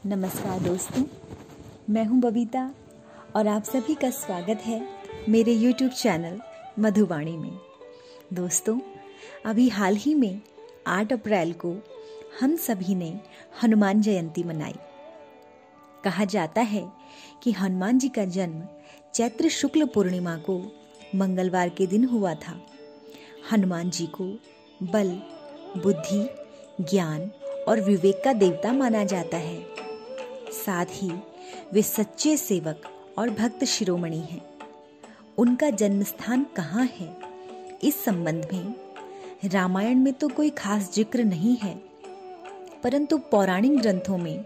नमस्कार दोस्तों, मैं हूं बबीता और आप सभी का स्वागत है मेरे YouTube चैनल मधुवाणी में। दोस्तों, अभी हाल ही में 8 अप्रैल को हम सभी ने हनुमान जयंती मनाई। कहा जाता है कि हनुमान जी का जन्म चैत्र शुक्ल पूर्णिमा को मंगलवार के दिन हुआ था। हनुमान जी को बल, बुद्धि, ज्ञान और विवेक का देवता माना जाता है। साथ ही वे सच्चे सेवक और भक्त शिरोमणि हैं। उनका जन्म स्थान कहाँ है, इस संबंध में रामायण में तो कोई खास जिक्र नहीं है, परंतु पौराणिक ग्रंथों में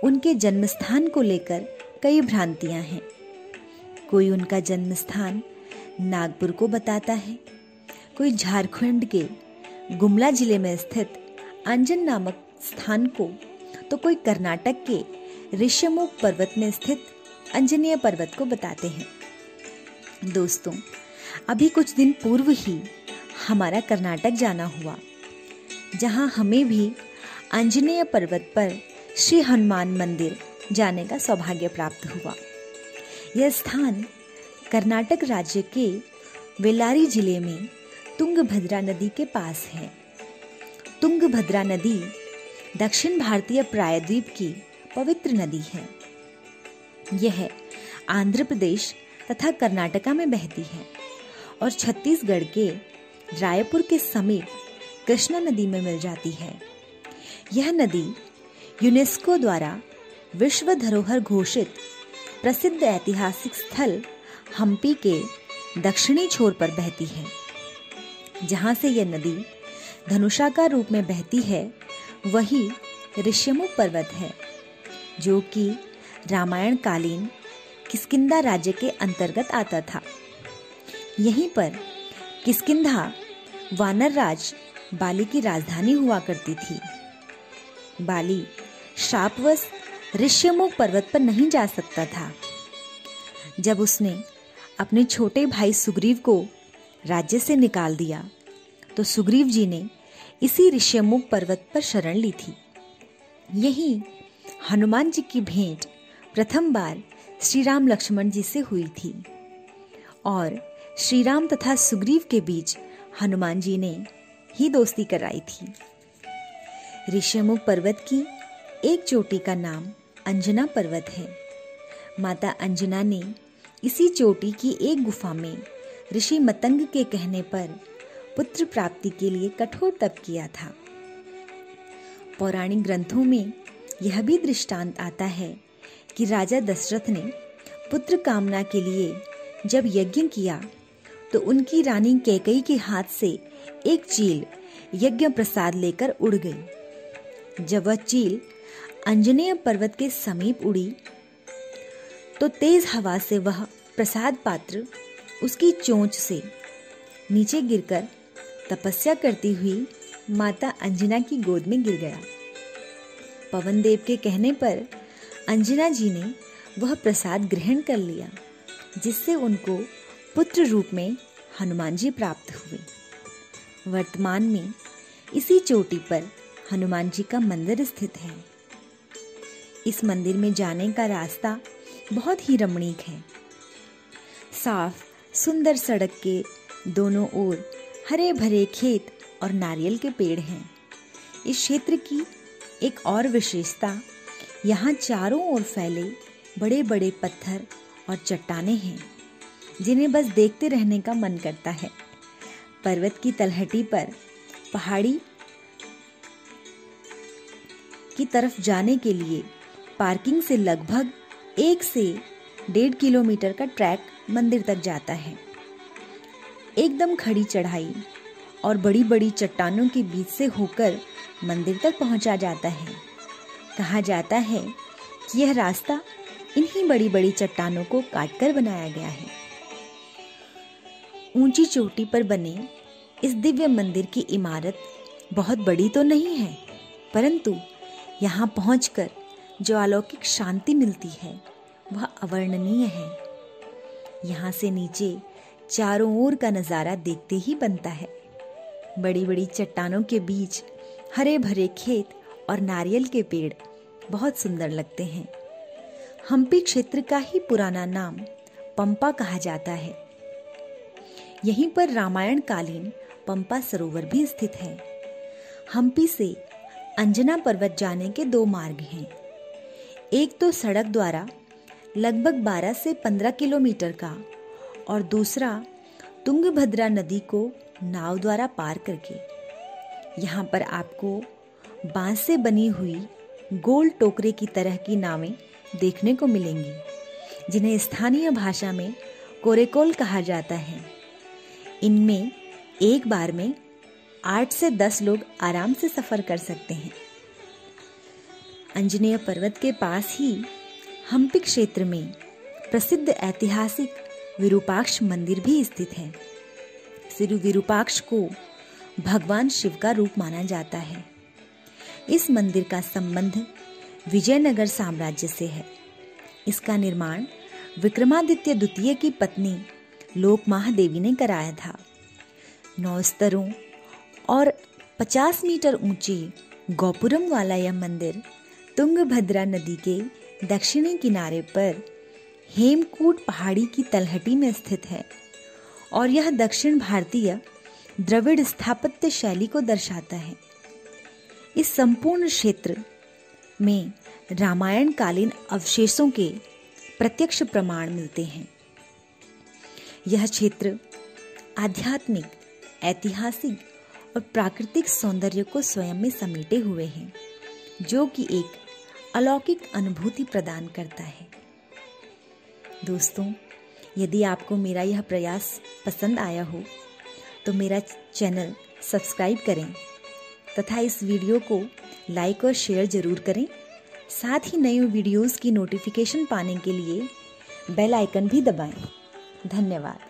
उनके जन्म स्थान को लेकर कई भ्रांतियां हैं। कोई उनका जन्म स्थान नागपुर को बताता है, कोई झारखंड के गुमला जिले में स्थित अंजन नामक स्थान को, तो कोई कर्नाटक के ऋष्यमुख पर्वत में स्थित अंजनेय पर्वत को बताते हैं। दोस्तों, अभी कुछ दिन पूर्व ही हमारा कर्नाटक जाना हुआ, जहां हमें भी अंजनेय पर्वत पर श्री हनुमान मंदिर जाने का सौभाग्य प्राप्त हुआ। यह स्थान कर्नाटक राज्य के बेल्लारी जिले में तुंगभद्रा नदी के पास है। तुंगभद्रा नदी दक्षिण भारतीय प्रायद्वीप की पवित्र नदी है। यह आंध्र प्रदेश तथा कर्नाटका में बहती है और छत्तीसगढ़ के रायपुर के समीप कृष्णा नदी में मिल जाती है। यह नदी यूनेस्को द्वारा विश्व धरोहर घोषित प्रसिद्ध ऐतिहासिक स्थल हम्पी के दक्षिणी छोर पर बहती है। जहाँ से यह नदी धनुषाकार रूप में बहती है, वही ऋष्यमुख पर्वत है, जो कि रामायण कालीन किष्किंधा राज्य के अंतर्गत आता था। यहीं पर किष्किंधा वानर राज बाली की राजधानी हुआ करती थी। बाली शापवश ऋष्यमुख पर्वत पर नहीं जा सकता था। जब उसने अपने छोटे भाई सुग्रीव को राज्य से निकाल दिया, तो सुग्रीव जी ने इसी ऋष्यमुख पर्वत पर शरण ली थी। यही हनुमान जी की भेंट प्रथम बार श्री राम लक्ष्मण जी से हुई थी और श्री राम तथा सुग्रीव के बीच हनुमान जी ने ही दोस्ती कराई थी। ऋष्यमुख पर्वत की एक चोटी का नाम अंजना पर्वत है। माता अंजना ने इसी चोटी की एक गुफा में ऋषि मतंग के कहने पर पुत्र प्राप्ति के लिए कठोर तप किया था। पौराणिक ग्रंथों में यह भी दृष्टांत आता है कि राजा दशरथ ने पुत्र कामना के लिए जब यज्ञ किया, तो उनकी रानी कैकेयी के हाथ से एक चील यज्ञ प्रसाद लेकर उड़ गई। जब वह चील अंजनेय पर्वत के समीप उड़ी, तो तेज हवा से वह प्रसाद पात्र उसकी चोंच से नीचे गिरकर तपस्या करती हुई माता अंजना की गोद में गिर गया। पवन देव के कहने पर अंजना जी ने वह प्रसाद ग्रहण कर लिया, जिससे उनको पुत्र रूप में हनुमान जी प्राप्त हुए। वर्तमान में इसी चोटी पर हनुमान जी का मंदिर स्थित है। इस मंदिर में जाने का रास्ता बहुत ही रमणीक है। साफ सुंदर सड़क के दोनों ओर हरे भरे खेत और नारियल के पेड़ हैं। इस क्षेत्र की एक और विशेषता, यहाँ चारों ओर फैले बड़े बड़े पत्थर और चट्टानें हैं, जिन्हें बस देखते रहने का मन करता है। पर्वत की तलहटी पर पहाड़ी की तरफ जाने के लिए पार्किंग से लगभग 1 से 1.5 किलोमीटर का ट्रैक मंदिर तक जाता है। एकदम खड़ी चढ़ाई और बड़ी बड़ी चट्टानों के बीच से होकर मंदिर तक पहुंचा जाता है। कहा जाता है कि यह रास्ता इन्हीं बड़ी बड़ी चट्टानों को काटकर बनाया गया है। ऊंची चोटी पर बने इस दिव्य मंदिर की इमारत बहुत बड़ी तो नहीं है, परंतु यहाँ पहुंचकर जो अलौकिक शांति मिलती है, वह अवर्णनीय है। यहाँ से नीचे चारों ओर का नजारा देखते ही बनता है। बड़ी बड़ी चट्टानों के बीच हरे भरे खेत और नारियल के पेड़ बहुत सुंदर लगते हैं। हम्पी क्षेत्र का ही पुराना नाम पंपा कहा जाता है। यहीं पर रामायण कालीन पंपा सरोवर भी स्थित है। हम्पी से अंजना पर्वत जाने के 2 मार्ग हैं। एक तो सड़क द्वारा लगभग 12 से 15 किलोमीटर का, और दूसरा तुंगभद्रा नदी को नाव द्वारा पार करके। यहाँ पर आपको बांस से बनी हुई गोल टोकरे की तरह की नावें देखने को मिलेंगी, जिन्हें स्थानीय भाषा में कोरेकोल कहा जाता है। इनमें एक बार में 8 से 10 लोग आराम से सफर कर सकते हैं। अंजनेय पर्वत के पास ही हम्पी क्षेत्र में प्रसिद्ध ऐतिहासिक विरूपाक्ष मंदिर भी स्थित है। श्री विरूपाक्ष को भगवान शिव का रूप माना जाता है। इस मंदिर का संबंध विजयनगर साम्राज्य से है। इसका निर्माण विक्रमादित्य द्वितीय की पत्नी लोकमाह देवी ने कराया था। 9 स्तरों और 50 मीटर ऊंचे गोपुरम वाला यह मंदिर तुंगभद्रा नदी के दक्षिणी किनारे पर हेमकूट पहाड़ी की तलहटी में स्थित है, और यह दक्षिण भारतीय द्रविड़ स्थापत्य शैली को दर्शाता है। इस संपूर्ण क्षेत्र में रामायण कालीन अवशेषों के प्रत्यक्ष प्रमाण मिलते हैं। यह क्षेत्र आध्यात्मिक, ऐतिहासिक और प्राकृतिक सौंदर्य को स्वयं में समेटे हुए है, जो कि एक अलौकिक अनुभूति प्रदान करता है। दोस्तों, यदि आपको मेरा यह प्रयास पसंद आया हो तो मेरा चैनल सब्सक्राइब करें तथा इस वीडियो को लाइक और शेयर जरूर करें। साथ ही नई वीडियोस की नोटिफिकेशन पाने के लिए बेल आइकन भी दबाएं। धन्यवाद।